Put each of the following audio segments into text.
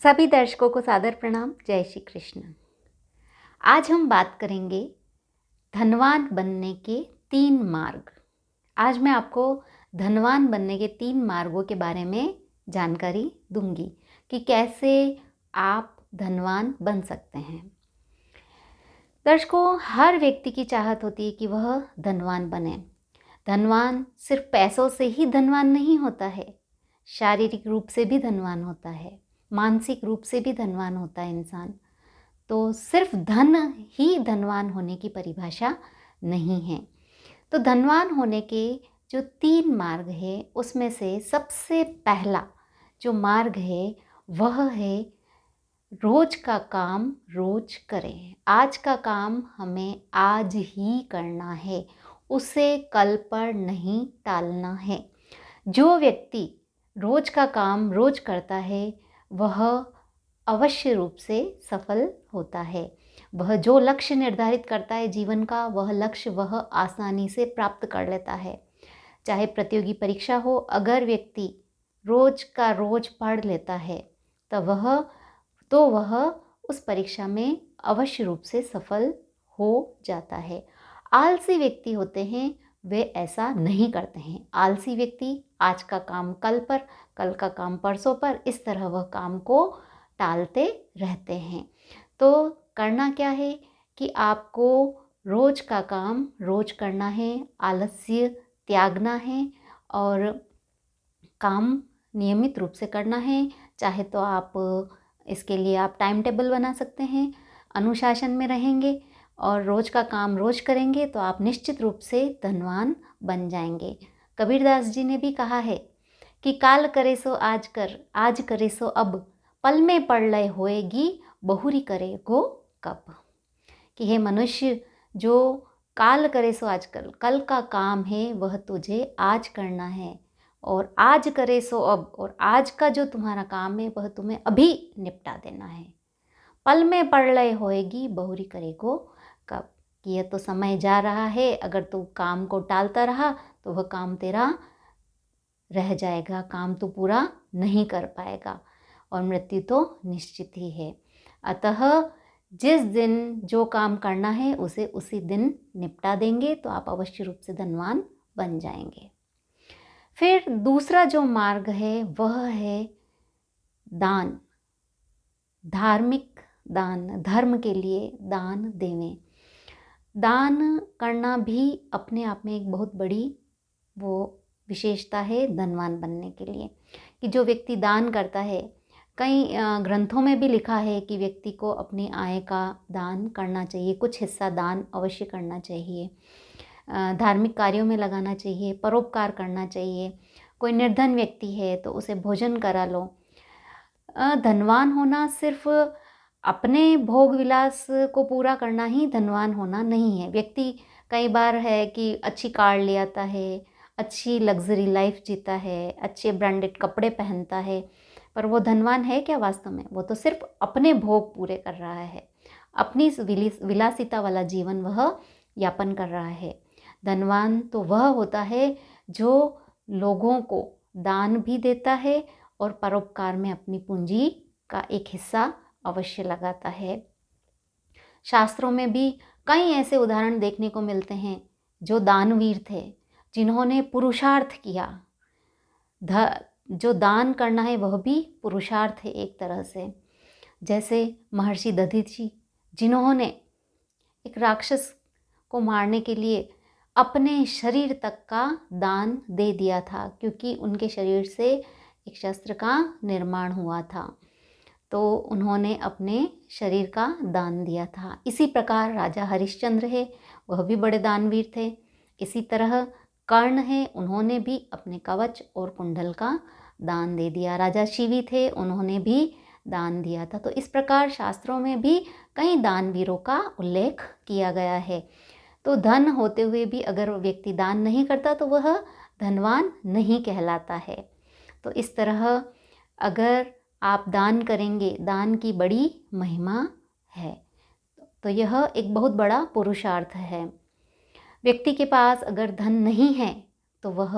सभी दर्शकों को सादर प्रणाम। जय श्री कृष्ण। आज हम बात करेंगे धनवान बनने के 3 मार्ग। आज मैं आपको धनवान बनने के 3 मार्गों के बारे में जानकारी दूंगी कि कैसे आप धनवान बन सकते हैं। दर्शकों, हर व्यक्ति की चाहत होती है कि वह धनवान बने। धनवान सिर्फ पैसों से ही धनवान नहीं होता है, शारीरिक रूप से भी धनवान होता है, मानसिक रूप से भी धनवान होता है इंसान। तो सिर्फ धन ही धनवान होने की परिभाषा नहीं है। तो धनवान होने के जो 3 मार्ग है, उसमें से सबसे पहला जो मार्ग है वह है रोज का काम रोज करें। आज का काम हमें आज ही करना है, उसे कल पर नहीं टालना है। जो व्यक्ति रोज का काम रोज करता है वह अवश्य रूप से सफल होता है। वह जो लक्ष्य निर्धारित करता है जीवन का, वह लक्ष्य वह आसानी से प्राप्त कर लेता है। चाहे प्रतियोगी परीक्षा हो, अगर व्यक्ति रोज का रोज पढ़ लेता है तो वह उस परीक्षा में अवश्य रूप से सफल हो जाता है। आलसी व्यक्ति होते हैं, वे ऐसा नहीं करते हैं। आलसी व्यक्ति आज का काम कल पर, कल का काम परसों पर, इस तरह वह काम को टालते रहते हैं। तो करना क्या है कि आपको रोज का काम रोज करना है, आलस्य त्यागना है और काम नियमित रूप से करना है। चाहे तो आप इसके लिए आप टाइम टेबल बना सकते हैं, अनुशासन में रहेंगे और रोज का काम रोज करेंगे तो आप निश्चित रूप से धनवान बन जाएंगे। कबीरदास जी ने भी कहा है कि काल करे सो आज कर, आज करे सो अब, पल में प्रलय होएगी, बहुरी करे गो कब। कि हे मनुष्य, जो काल करे सो आज कर, कल का काम है वह तुझे आज करना है, और आज करे सो अब, और आज का जो तुम्हारा काम है वह तुम्हें अभी निपटा देना है। पल में प्रलय होएगी, बहुरी करेगो कब। कि यह तो समय जा रहा है, अगर तू काम को टालता रहा तो वह काम तेरा रह जाएगा, काम तो पूरा नहीं कर पाएगा और मृत्यु तो निश्चित ही है। अतः जिस दिन जो काम करना है उसे उसी दिन निपटा देंगे तो आप अवश्य रूप से धनवान बन जाएंगे। फिर दूसरा जो मार्ग है वह है दान, धार्मिक दान, धर्म के लिए दान देवें। दान करना भी अपने आप में एक बहुत बड़ी वो विशेषता है धनवान बनने के लिए। कि जो व्यक्ति दान करता है, कई ग्रंथों में भी लिखा है कि व्यक्ति को अपनी आय का दान करना चाहिए, कुछ हिस्सा दान अवश्य करना चाहिए, धार्मिक कार्यों में लगाना चाहिए, परोपकार करना चाहिए। कोई निर्धन व्यक्ति है तो उसे भोजन करा लो। धनवान होना सिर्फ अपने भोग विलास को पूरा करना ही धनवान होना नहीं है। व्यक्ति कई बार है कि अच्छी कार ले आता है, अच्छी लग्जरी लाइफ जीता है, अच्छे ब्रांडेड कपड़े पहनता है, पर वो धनवान है क्या वास्तव में? वो तो सिर्फ अपने भोग पूरे कर रहा है, अपनी विलासिता वाला जीवन वह यापन कर रहा है। धनवान तो वह होता है जो लोगों को दान भी देता है और परोपकार में अपनी पूंजी का एक हिस्सा अवश्य लगाता है। शास्त्रों में भी कई ऐसे उदाहरण देखने को मिलते हैं जो दानवीर थे, जिन्होंने पुरुषार्थ किया। जो दान करना है वह भी पुरुषार्थ है एक तरह से। जैसे महर्षि दधीचि, जिन्होंने एक राक्षस को मारने के लिए अपने शरीर तक का दान दे दिया था, क्योंकि उनके शरीर से एक शस्त्र का निर्माण हुआ था, तो उन्होंने अपने शरीर का दान दिया था। इसी प्रकार राजा हरिश्चंद्र है, वह भी बड़े दानवीर थे। इसी तरह कर्ण है, उन्होंने भी अपने कवच और कुंडल का दान दे दिया। राजा शिवी थे, उन्होंने भी दान दिया था। तो इस प्रकार शास्त्रों में भी कई दानवीरों का उल्लेख किया गया है। तो धन होते हुए भी अगर व्यक्ति दान नहीं करता तो वह धनवान नहीं कहलाता है। तो इस तरह अगर आप दान करेंगे, दान की बड़ी महिमा है, तो यह एक बहुत बड़ा पुरुषार्थ है। व्यक्ति के पास अगर धन नहीं है तो वह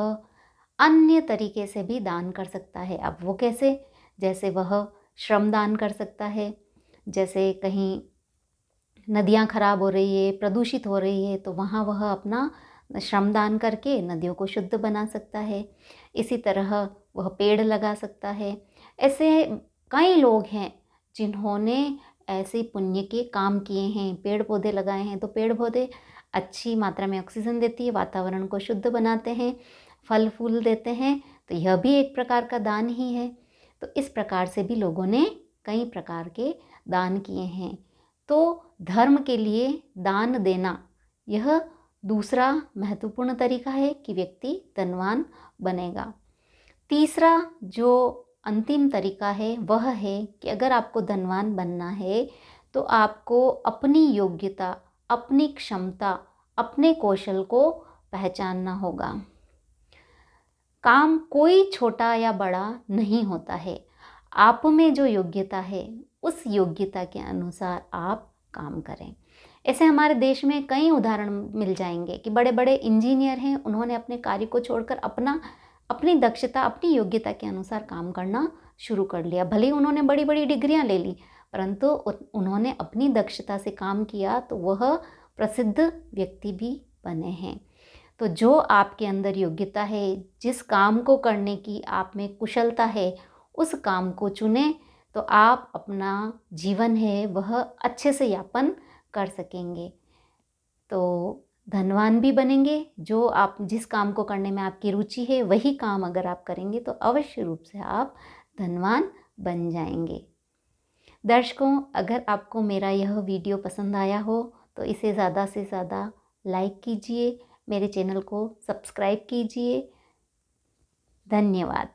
अन्य तरीके से भी दान कर सकता है। अब वो कैसे? जैसे वह श्रमदान कर सकता है। जैसे कहीं नदियाँ खराब हो रही है, प्रदूषित हो रही है, तो वहाँ वह अपना श्रमदान करके नदियों को शुद्ध बना सकता है। इसी तरह वह पेड़ लगा सकता है। ऐसे कई लोग हैं जिन्होंने ऐसे पुण्य के काम किए हैं, पेड़ पौधे लगाए हैं। तो पेड़ पौधे अच्छी मात्रा में ऑक्सीजन देती है, वातावरण को शुद्ध बनाते हैं, फल फूल देते हैं, तो यह भी एक प्रकार का दान ही है। तो इस प्रकार से भी लोगों ने कई प्रकार के दान किए हैं। तो धर्म के लिए दान देना यह दूसरा महत्वपूर्ण तरीका है कि व्यक्ति धनवान बनेगा। तीसरा जो अंतिम तरीका है वह है कि अगर आपको धनवान बनना है तो आपको अपनी योग्यता, अपनी क्षमता, अपने कौशल को पहचानना होगा। काम कोई छोटा या बड़ा नहीं होता है। आप में जो योग्यता है उस योग्यता के अनुसार आप काम करें। ऐसे हमारे देश में कई उदाहरण मिल जाएंगे कि बड़े बड़े इंजीनियर हैं, उन्होंने अपने कार्य को छोड़कर अपनी दक्षता, अपनी योग्यता के अनुसार काम करना शुरू कर लिया। भले ही उन्होंने बड़ी बड़ी डिग्रियां ले ली, परंतु उन्होंने अपनी दक्षता से काम किया तो वह प्रसिद्ध व्यक्ति भी बने हैं। तो जो आपके अंदर योग्यता है, जिस काम को करने की आप में कुशलता है, उस काम को चुनें तो आप अपना जीवन है वह अच्छे से यापन कर सकेंगे। तो धनवान भी बनेंगे। जो आप जिस काम को करने में आपकी रुचि है वही काम अगर आप करेंगे तो अवश्य रूप से आप धनवान बन जाएंगे। दर्शकों, अगर आपको मेरा यह वीडियो पसंद आया हो तो इसे ज़्यादा से ज़्यादा लाइक कीजिए, मेरे चैनल को सब्सक्राइब कीजिए। धन्यवाद।